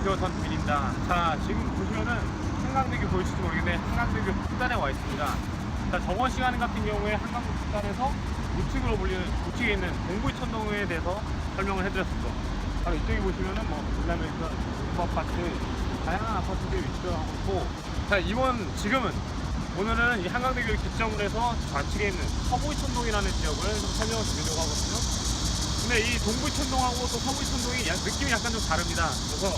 대표 전민입니다. 자, 지금 보시면은 한강대교 보이실지 모르겠는데 한강대교 북단에 와 있습니다. 자, 저번 시간 같은 경우에 한강 북단에서 우측으로 불리는 우측에 있는 동부이천동에 대해서 설명을 해드렸었죠. 바로 이쪽에 보시면은 뭐 밀라노에서 아파트, 다양한 아파트들이 위치하고 있고, 자, 지금은 오늘은 이 한강대교를 기점으로 해서 좌측에 있는 서부이천동이라는 지역을 좀 설명을 드리려고 하거든요. 근데 이 동부이천동하고 또 서부이천동이 느낌이 약간 좀 다릅니다. 그래서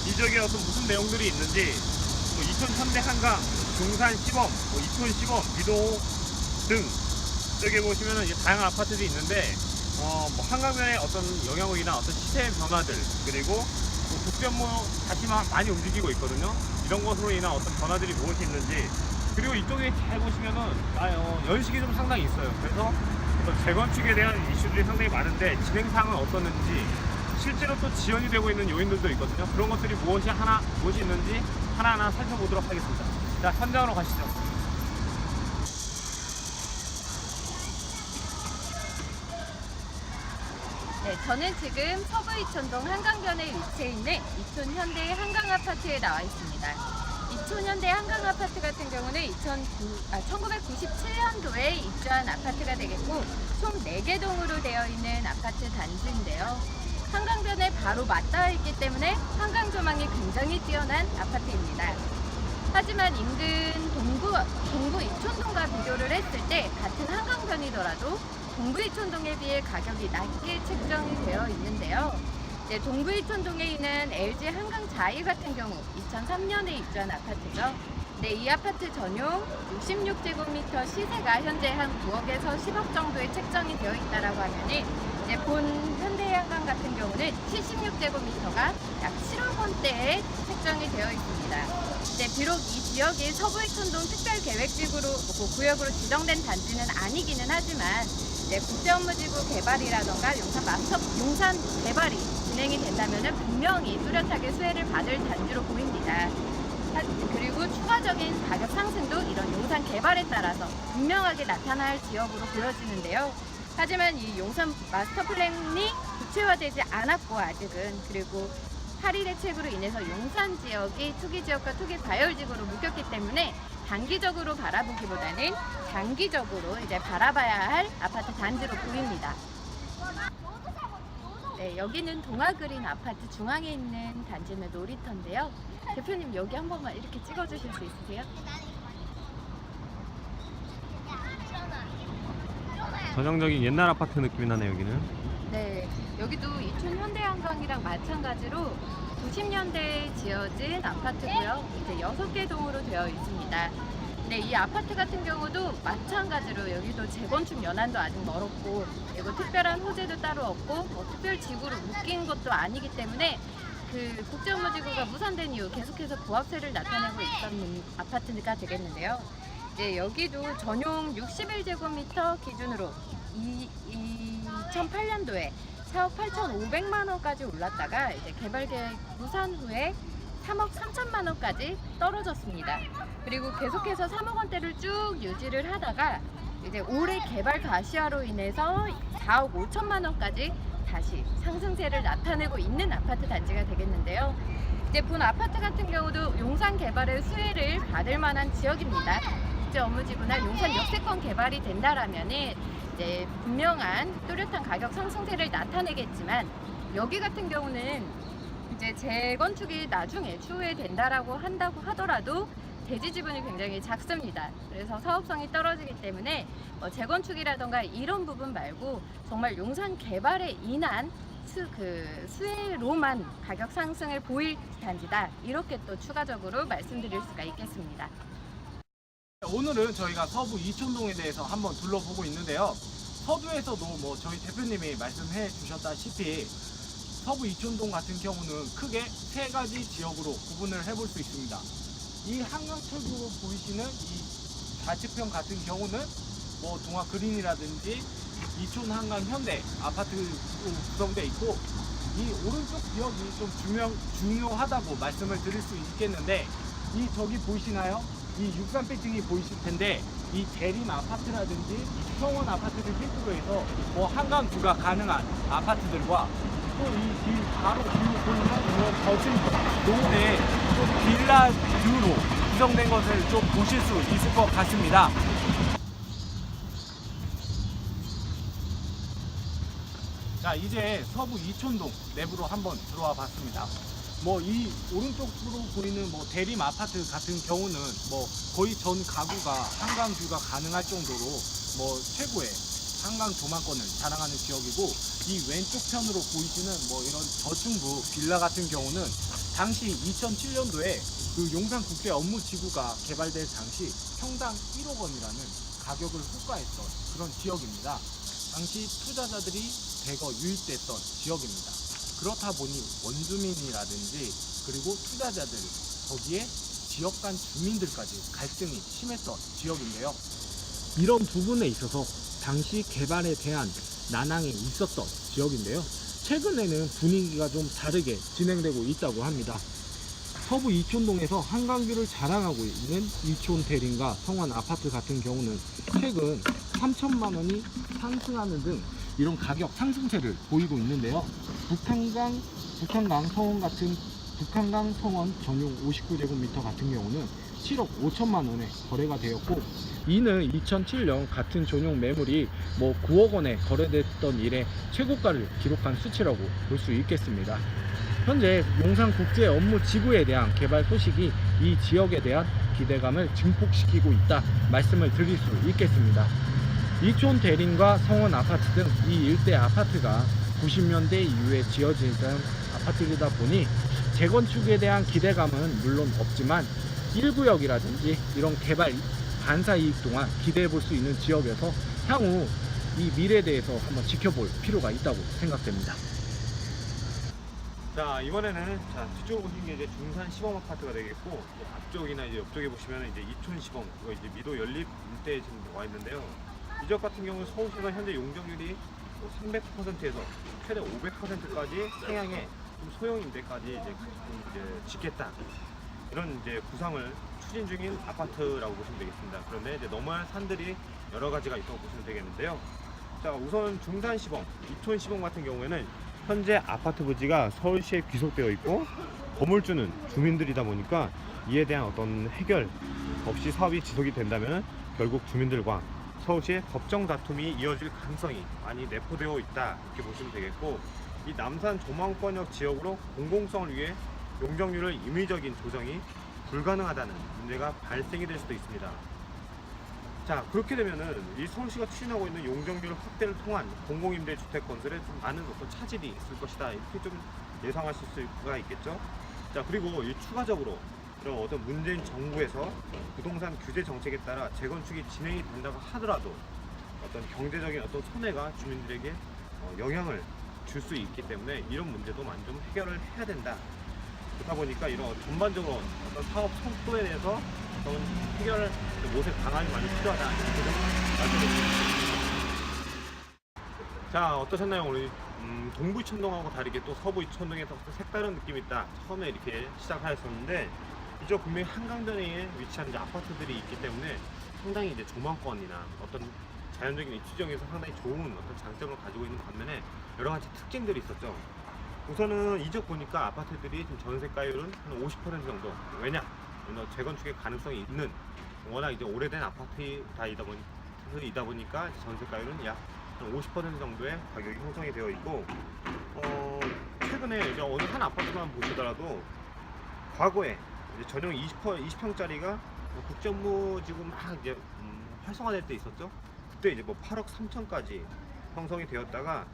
이 지역에 어떤 무슨 내용들이 있는지, 또 이천 현대 한강, 중산 시범, 이촌 시범, 미도 등 여기 보시면은 다양한 아파트들이 있는데, 뭐 한강변의 어떤 영향력이나 어떤 시세 변화들, 그리고 국변모 다시 많이 움직이고 있거든요. 이런 것으로 인한 어떤 변화들이 무엇이 있는지, 그리고 이쪽에 잘 보시면은 연식이 좀 상당히 있어요. 그래서 어떤 재건축에 대한 이슈들이 상당히 많은데 진행상은 어떻는지, 실제로 또 지연이 되고 있는 요인들도 있거든요. 그런 것들이 무엇이 있는지 하나하나 살펴보도록 하겠습니다. 자, 현장으로 가시죠. 네, 저는 지금 서부이촌동 한강변에 위치해 있는 이촌 현대 한강 아파트에 나와 있습니다. 이촌 현대 한강 아파트 같은 경우는 1997년도에 입주한 아파트가 되겠고, 총 4개 동으로 되어 있는 아파트 단지인데요. 한강변에 바로 맞닿아 있기 때문에 한강 조망이 굉장히 뛰어난 아파트입니다. 하지만 인근 동부 이촌동과 비교를 했을 때 같은 한강변이더라도 동부 이촌동에 비해 가격이 낮게 책정이 되어 있는데요. 동부 이촌동에 있는 LG 한강 자이 같은 경우 2003년에 입주한 아파트죠. 이 아파트 전용 66제곱미터 시세가 현재 한 9억에서 10억 정도에 책정이 되어 있다라고 하면은 본 현대한강 같은 경우는 76제곱미터가 약 7억 원대에 책정이 되어 있습니다. 비록 이 지역이 서부이촌동 특별계획지구로 구역으로 지정된 단지는 아니기는 하지만 국제업무지구 개발이라던가 용산 개발이 진행이 된다면 분명히 뚜렷하게 수혜를 받을 단지로 보입니다. 그리고 추가적인 가격 상승도 이런 용산 개발에 따라서 분명하게 나타날 지역으로 보여지는데요. 하지만 이 용산 마스터 플랜이 구체화되지 않았고 아직은, 그리고 파리 대책으로 인해서 용산 지역이 투기 지역과 투기 과열지구로 묶였기 때문에 단기적으로 바라보기보다는 장기적으로 바라봐야 할 아파트 단지로 보입니다. 네, 여기는 동아그린 아파트 중앙에 있는 단지는 놀이터인데요. 대표님, 여기 한 번만 이렇게 찍어주실 수 있으세요? 전형적인 옛날 아파트 느낌이 나네요, 여기는. 네, 여기도 이촌 현대한강이랑 마찬가지로 90년대에 지어진 아파트고요. 이제 6개 동으로 되어 있습니다. 이 아파트 같은 경우도 마찬가지로 여기도 재건축 연한도 아직 멀었고, 그리고 특별한 호재도 따로 없고, 특별 지구로 묶인 것도 아니기 때문에 국제업무지구가 무산된 이후 계속해서 부합세를 나타내고 있던 아파트가 되겠는데요. 여기도 전용 61제곱미터 기준으로 2008년도에 4억 8,500만 원까지 올랐다가 개발 계획 무산 후에 3억 3천만 원까지 떨어졌습니다. 그리고 계속해서 3억 원대를 쭉 유지를 하다가 올해 개발 가시화로 인해서 4억 5천만 원까지 다시 상승세를 나타내고 있는 아파트 단지가 되겠는데요. 본 아파트 같은 경우도 용산 개발의 수혜를 받을 만한 지역입니다. 국제업무지구나 용산 역세권 개발이 된다라면은 분명한 뚜렷한 가격 상승세를 나타내겠지만, 여기 같은 경우는 재건축이 나중에 추후에 된다라고 한다고 하더라도 대지 지분이 굉장히 작습니다. 그래서 사업성이 떨어지기 때문에 재건축이라던가 이런 부분 말고 정말 용산 개발에 인한 수혜로만 가격 상승을 보일 단지다, 이렇게 또 추가적으로 말씀드릴 수가 있겠습니다. 오늘은 저희가 서부 이촌동에 대해서 한번 둘러보고 있는데요. 서두에서도 저희 대표님이 말씀해 주셨다시피 서부 이촌동 같은 경우는 크게 3가지 지역으로 구분을 해볼 수 있습니다. 이 한강철도로 보이시는 이 좌측편 같은 경우는 동아그린이라든지 이촌 한강 현대 아파트로 구성되어 있고, 이 오른쪽 지역이 좀 중요하다고 말씀을 드릴 수 있겠는데, 저기 보이시나요? 이 63빌딩이 보이실 텐데, 이 대림 아파트라든지 이 평원 아파트를 필두로 해서 한강 주가 가능한 아파트들과 또 이 길 바로 뒤로 보이는 이런 거친 노을에 좀 빌라 뷰로 구성된 것을 좀 보실 수 있을 것 같습니다. 자, 이제 서부 이촌동 내부로 한번 들어와 봤습니다. 뭐 이 오른쪽으로 보이는 뭐 대림 아파트 같은 경우는 뭐 거의 전 가구가 한강 뷰가 가능할 정도로 뭐 최고의 한강 조망권을 자랑하는 지역이고, 이 왼쪽 편으로 보이시는 뭐 이런 저층부 빌라 같은 경우는 당시 2007년도에 그 용산국제 업무지구가 개발될 당시 평당 1억 원이라는 가격을 호가했던 그런 지역입니다. 당시 투자자들이 대거 유입됐던 지역입니다. 그렇다 보니 원주민이라든지 그리고 투자자들, 거기에 지역 간 주민들까지 갈등이 심했던 지역인데요. 이런 부분에 있어서 당시 개발에 대한 난항이 있었던 지역인데요. 최근에는 분위기가 좀 다르게 진행되고 있다고 합니다. 서부 이촌동에서 한강뷰를 자랑하고 있는 이촌 대림과 성원 아파트 같은 경우는 최근 3천만 원이 상승하는 등 이런 가격 상승세를 보이고 있는데요. 북한강 성원 같은 북한강 성원 전용 59제곱미터 같은 경우는 7억 5천만 원에 거래가 되었고, 이는 2007년 같은 전용 매물이 뭐 9억 원에 거래됐던 이래 최고가를 기록한 수치라고 볼 수 있겠습니다. 현재 용산국제 업무지구에 대한 개발 소식이 이 지역에 대한 기대감을 증폭시키고 있다 말씀을 드릴 수 있겠습니다. 이촌 대림과 성원 아파트 등 이 일대 아파트가 90년대 이후에 지어진 아파트이다 보니 재건축에 대한 기대감은 물론 없지만 1구역이라든지 이런 개발 반사 이익 동안 기대해 볼 수 있는 지역에서 향후 이 미래에 대해서 한번 지켜볼 필요가 있다고 생각됩니다. 자, 이번에는 뒤쪽으로 보시는 게 이제 중산 시범 아파트가 되겠고, 앞쪽이나 이제 옆쪽에 보시면 이제 이촌 시범, 그거 이제 미도 연립 일대에 지금 와 있는데요. 이 지역 같은 경우는 서울시가 현재 용적률이 300%에서 최대 500%까지 상향해 소형 임대까지 이제 짓겠다, 이런 이제 구상을 추진 중인 아파트라고 보시면 되겠습니다. 그런데 이제 넘어야 할 산들이 여러 가지가 있다고 보시면 되겠는데요. 자, 우선 중산 시범, 이촌 시범 같은 경우에는 현재 아파트 부지가 서울시에 귀속되어 있고 건물주는 주민들이다 보니까 이에 대한 어떤 해결 없이 사업이 지속이 된다면 결국 주민들과 서울시의 법정 다툼이 이어질 가능성이 많이 내포되어 있다, 이렇게 보시면 되겠고, 이 남산 조망권역 지역으로 공공성을 위해 용적률을 임의적인 조정이 불가능하다는 문제가 발생이 될 수도 있습니다. 자, 그렇게 되면은 이 서울시가 추진하고 있는 용적률 확대를 통한 공공임대주택 건설에 좀 많은 어떤 차질이 있을 것이다, 이렇게 좀 예상하실 수가 있겠죠. 자, 그리고 이 추가적으로 이런 어떤 문재인 정부에서 부동산 규제 정책에 따라 재건축이 진행이 된다고 하더라도 어떤 경제적인 어떤 손해가 주민들에게 영향을 줄 수 있기 때문에 이런 문제도 많이 좀 해결을 해야 된다. 그렇다 보니까 이런 전반적으로 어떤 사업 속도에 대해서 어떤 해결 모색 방안이 많이 필요하다, 이렇게 좀 말씀드립니다. 자, 어떠셨나요? 오늘 동부 이촌동하고 다르게 또 서부 이촌동에 더 색다른 느낌이 있다, 처음에 이렇게 시작하였었는데, 이쪽 분명히 한강변에 위치한 이제 아파트들이 있기 때문에 상당히 이제 조망권이나 어떤 자연적인 입지 지역에서 상당히 좋은 어떤 장점을 가지고 있는 반면에 여러 가지 특징들이 있었죠. 우선은 이쪽 보니까 아파트들이 지금 전세가율은 한 50% 정도. 왜냐? 재건축의 가능성이 있는 워낙 이제 오래된 아파트이다 보니까 전세가율은 약 50% 정도의 가격이 형성이 되어 있고, 최근에 이제 어느 한 아파트만 보시더라도 과거에 이제 전용 20평짜리가 국제업무지구 막 이제 활성화될 때 있었죠. 그때 이제 뭐 8억 3천까지 형성이 되었다가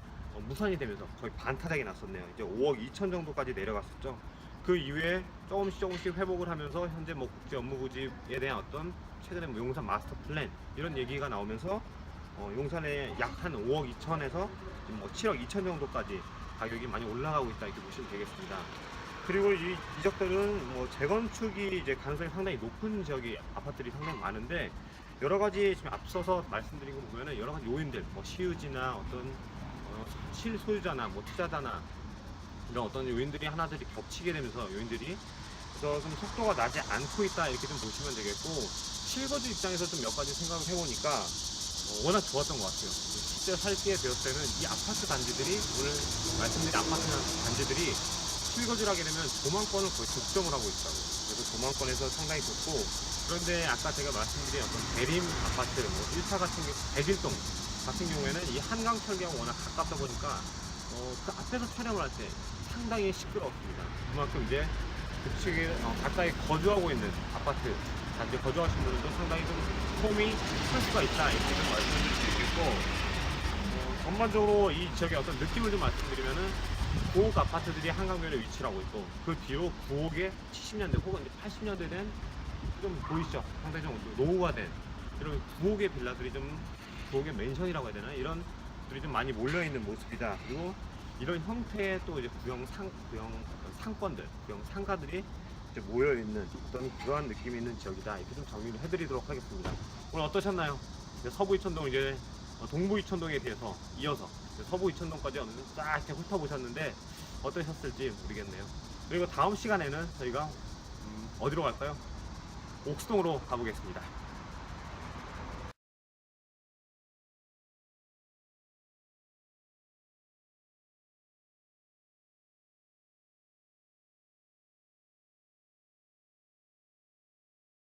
무산이 되면서 거의 반타작이 났었네요. 이제 5억 2천 정도까지 내려갔었죠. 그 이후에 조금씩 회복을 하면서 현재 뭐 국제업무부지에 대한 어떤 최근에 뭐 용산 마스터 플랜 이런 얘기가 나오면서 용산에 약 한 5억 2천에서 뭐 7억 2천 정도까지 가격이 많이 올라가고 있다, 이렇게 보시면 되겠습니다. 그리고 이 지역들은 뭐 재건축이 이제 가능성이 상당히 높은 지역이 아파트들이 상당히 많은데, 여러 가지 지금 앞서서 말씀드린 거 보면은 여러 가지 요인들, 뭐 시유지나 어떤 실소유자나 뭐 투자자나 이런 어떤 요인들이 하나들이 겹치게 되면서 요인들이 그래서 좀 속도가 나지 않고 있다, 이렇게 좀 보시면 되겠고, 실거주 입장에서 좀 몇 가지 생각을 해보니까 워낙 좋았던 것 같아요. 실제 살게 되었을 때는 이 아파트 단지들이, 오늘 말씀드린 아파트 단지들이 실거주를 하게 되면 조망권을 거의 독점을 하고 있다고. 그래서 조망권에서 상당히 좋고, 그런데 아까 제가 말씀드린 어떤 대림 아파트, 뭐 1차 같은 경우, 백일동 같은 경우에는 이 한강철교하고 워낙 가깝다 보니까 그 앞에서 촬영을 할 때 상당히 시끄러웠습니다. 그만큼 이제 그 측에 가까이 거주하고 있는 아파트 단지 거주하시는 분들도 상당히 좀 소음이 클 수가 있다, 이렇게 좀 말씀드릴 수 있겠고, 전반적으로 이 지역의 어떤 느낌을 좀 말씀드리면은, 9억 아파트들이 한강변에 위치를 하고 있고, 그 뒤로 9억의 70년대 혹은 80년대 된, 좀 보이시죠? 상당히 좀 노후가 된 이런 9억의 빌라들이 좀, 9억의 맨션이라고 해야 되나? 이런 들이 좀 많이 몰려있는 모습이다. 그리고 이런 형태의 또 이제 구형 어떤 상권들, 구형 상가들이 이제 모여있는 어떤 그러한 느낌이 있는 지역이다. 이렇게 좀 정리를 해드리도록 하겠습니다. 오늘 어떠셨나요? 이제 서부 이천동, 이제 동부 이천동에 대해서 이어서 서부 이천동까지 어느 정도 쫙 이렇게 훑어보셨는데 어떠셨을지 모르겠네요. 그리고 다음 시간에는 저희가 어디로 갈까요? 옥수동으로 가보겠습니다.